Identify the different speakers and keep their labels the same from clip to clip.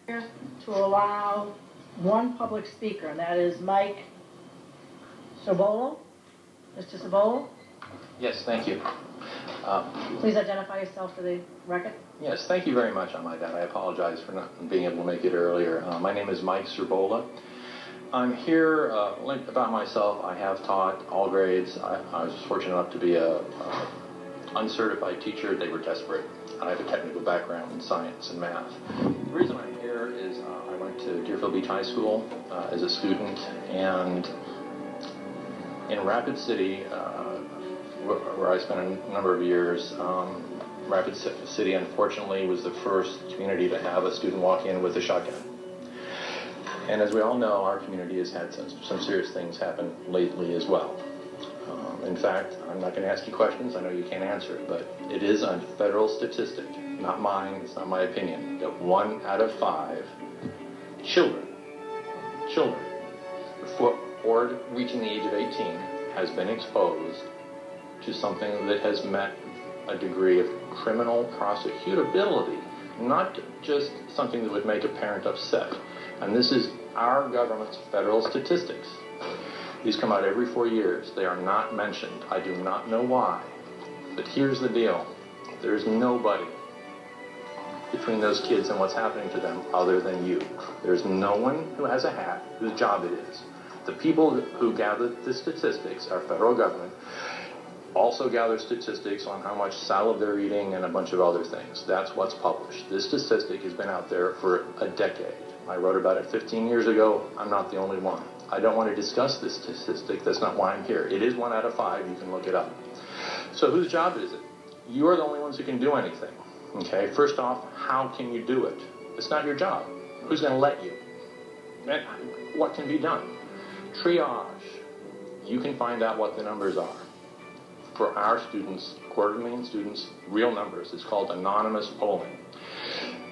Speaker 1: to allow one public speaker, and that is Mike Sobola. Mr. Sobola?
Speaker 2: Yes, thank you.
Speaker 1: Please identify yourself for the record.
Speaker 2: Yes, thank you very much on my dad. I apologize for not being able to make it earlier. My name is Mike Sobola. I'm here, about myself, I have taught all grades. I was fortunate enough to be a uncertified teacher. They were desperate. I have a technical background in science and math. The reason I'm here is I went to Deerfield Beach High School as a student, and in Rapid City, where I spent a number of years, Rapid City unfortunately was the first community to have a student walk in with a shotgun. And as we all know, our community has had some serious things happen lately as well. In fact, I'm not going to ask you questions. I know you can't answer it, but it is a federal statistic, not mine, it's not my opinion, that 1 out of 5 children before reaching the age of 18 has been exposed to something that has met a degree of criminal prosecutability, not just something that would make a parent upset. And this is our government's federal statistics. These come out every 4 years. They are not mentioned. I do not know why. But here's the deal. There's nobody between those kids and what's happening to them other than you. There's no one who has a hat whose job it is. The people who gather the statistics, our federal government, also gather statistics on how much salad they're eating and a bunch of other things. That's what's published. This statistic has been out there for a decade. I wrote about it 15 years ago. I'm not the only one. I don't want to discuss this statistic. That's not why I'm here. It is 1 out of 5. You can look it up. So whose job is it? You are the only ones who can do anything. Okay? First off, how can you do it? It's not your job. Who's going to let you? And what can be done? Triage. You can find out what the numbers are. For our students, 250,000 students, real numbers. It's called anonymous polling.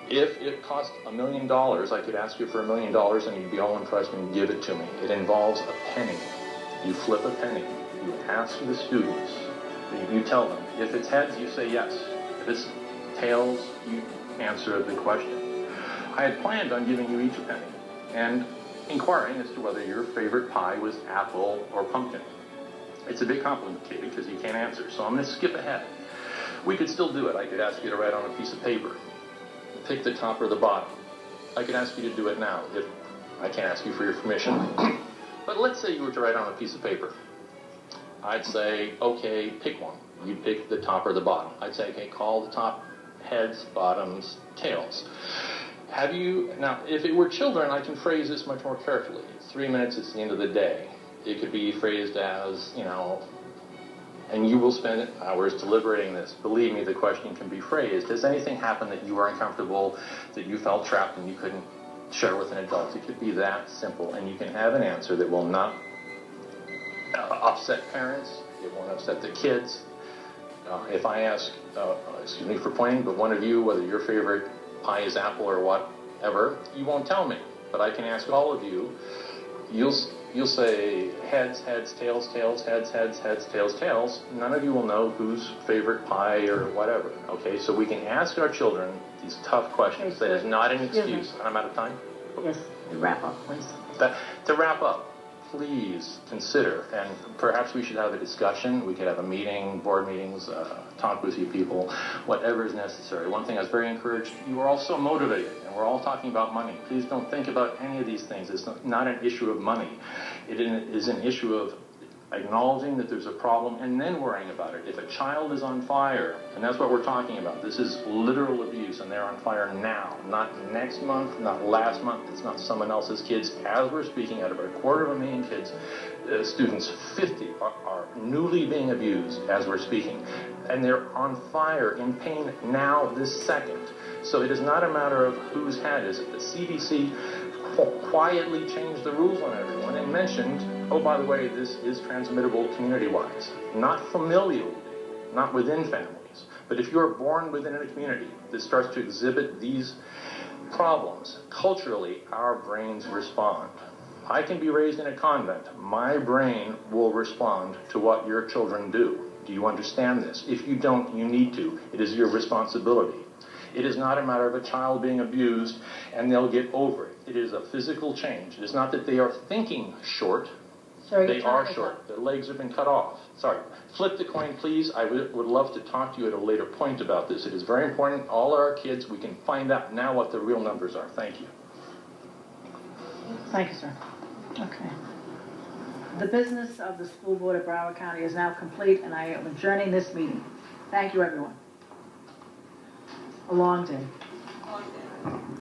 Speaker 2: If it cost $1 million, I could ask you for $1 million and you'd be all impressed and give it to me. It involves a penny. You flip a penny. You ask the students. You tell them. If it's heads, you say yes. If it's tails, you answer the question. I had planned on giving you each a penny and inquiring as to whether your favorite pie was apple or pumpkin. It's a bit complicated because you can't answer, so I'm going to skip ahead. We could still do it. I could ask you to write on a piece of paper. Pick the top or the bottom. I could ask you to do it now if I can't ask you for your permission. But let's say you were to write on a piece of paper. I'd say, okay, pick one. You'd pick the top or the bottom. I'd say, okay, call the top heads, bottoms, tails. Now, if it were children, I can phrase this much more carefully. 3 minutes, it's the end of the day. It could be phrased as, and you will spend hours deliberating this. Believe me, the question can be phrased. Has anything happened that you were uncomfortable, that you felt trapped and you couldn't share with an adult? It could be that simple, and you can have an answer that will not upset parents. It won't upset the kids. If I ask, excuse me for pointing, but one of you, whether your favorite pie is apple or whatever, you won't tell me. But I can ask all of you. You'll say heads, heads, tails, tails, heads, heads, heads, tails, tails. None of you will know whose favorite pie or whatever. Okay, so we can ask our children these tough questions. That is not an excuse. I'm out of time?
Speaker 1: Yes, wrap up, please.
Speaker 2: To wrap up, please consider, and perhaps we should have a discussion. We could have a meeting, board meetings, talk with you people, whatever is necessary. One thing I was very encouraged, you are all so motivated, and we're all talking about money. Please don't think about any of these things. It's not an issue of money. It is an issue of acknowledging that there's a problem and then worrying about it. If a child is on fire, and that's what we're talking about, this is literal abuse, and they're on fire now, not next month, not last month, it's not someone else's kids. As we're speaking, out of our 250,000 kids, students, 50 are newly being abused as we're speaking, and they're on fire in pain now, this second. So it is not a matter of whose hat is it. The CDC quietly changed the rules on everyone and mentioned, oh, by the way, this is transmittable community-wise, not familially, not within families. But if you're born within a community that starts to exhibit these problems, culturally, our brains respond. I can be raised in a convent. My brain will respond to what your children do. Do you understand this? If you don't, you need to. It is your responsibility. It is not a matter of a child being abused and they'll get over it. It is a physical change. It is not that they are thinking short.
Speaker 1: Sir, your
Speaker 2: They
Speaker 1: time
Speaker 2: are
Speaker 1: is
Speaker 2: short.
Speaker 1: up.
Speaker 2: Their legs have been cut off. Sorry. Flip the coin, please. I would love to talk to you at a later point about this. It is very important. All our kids, we can find out now what the real numbers are. Thank you.
Speaker 1: Thank you, sir. Okay. The business of the school board of Broward County is now complete, and I am adjourning this meeting. Thank you, everyone. A long day.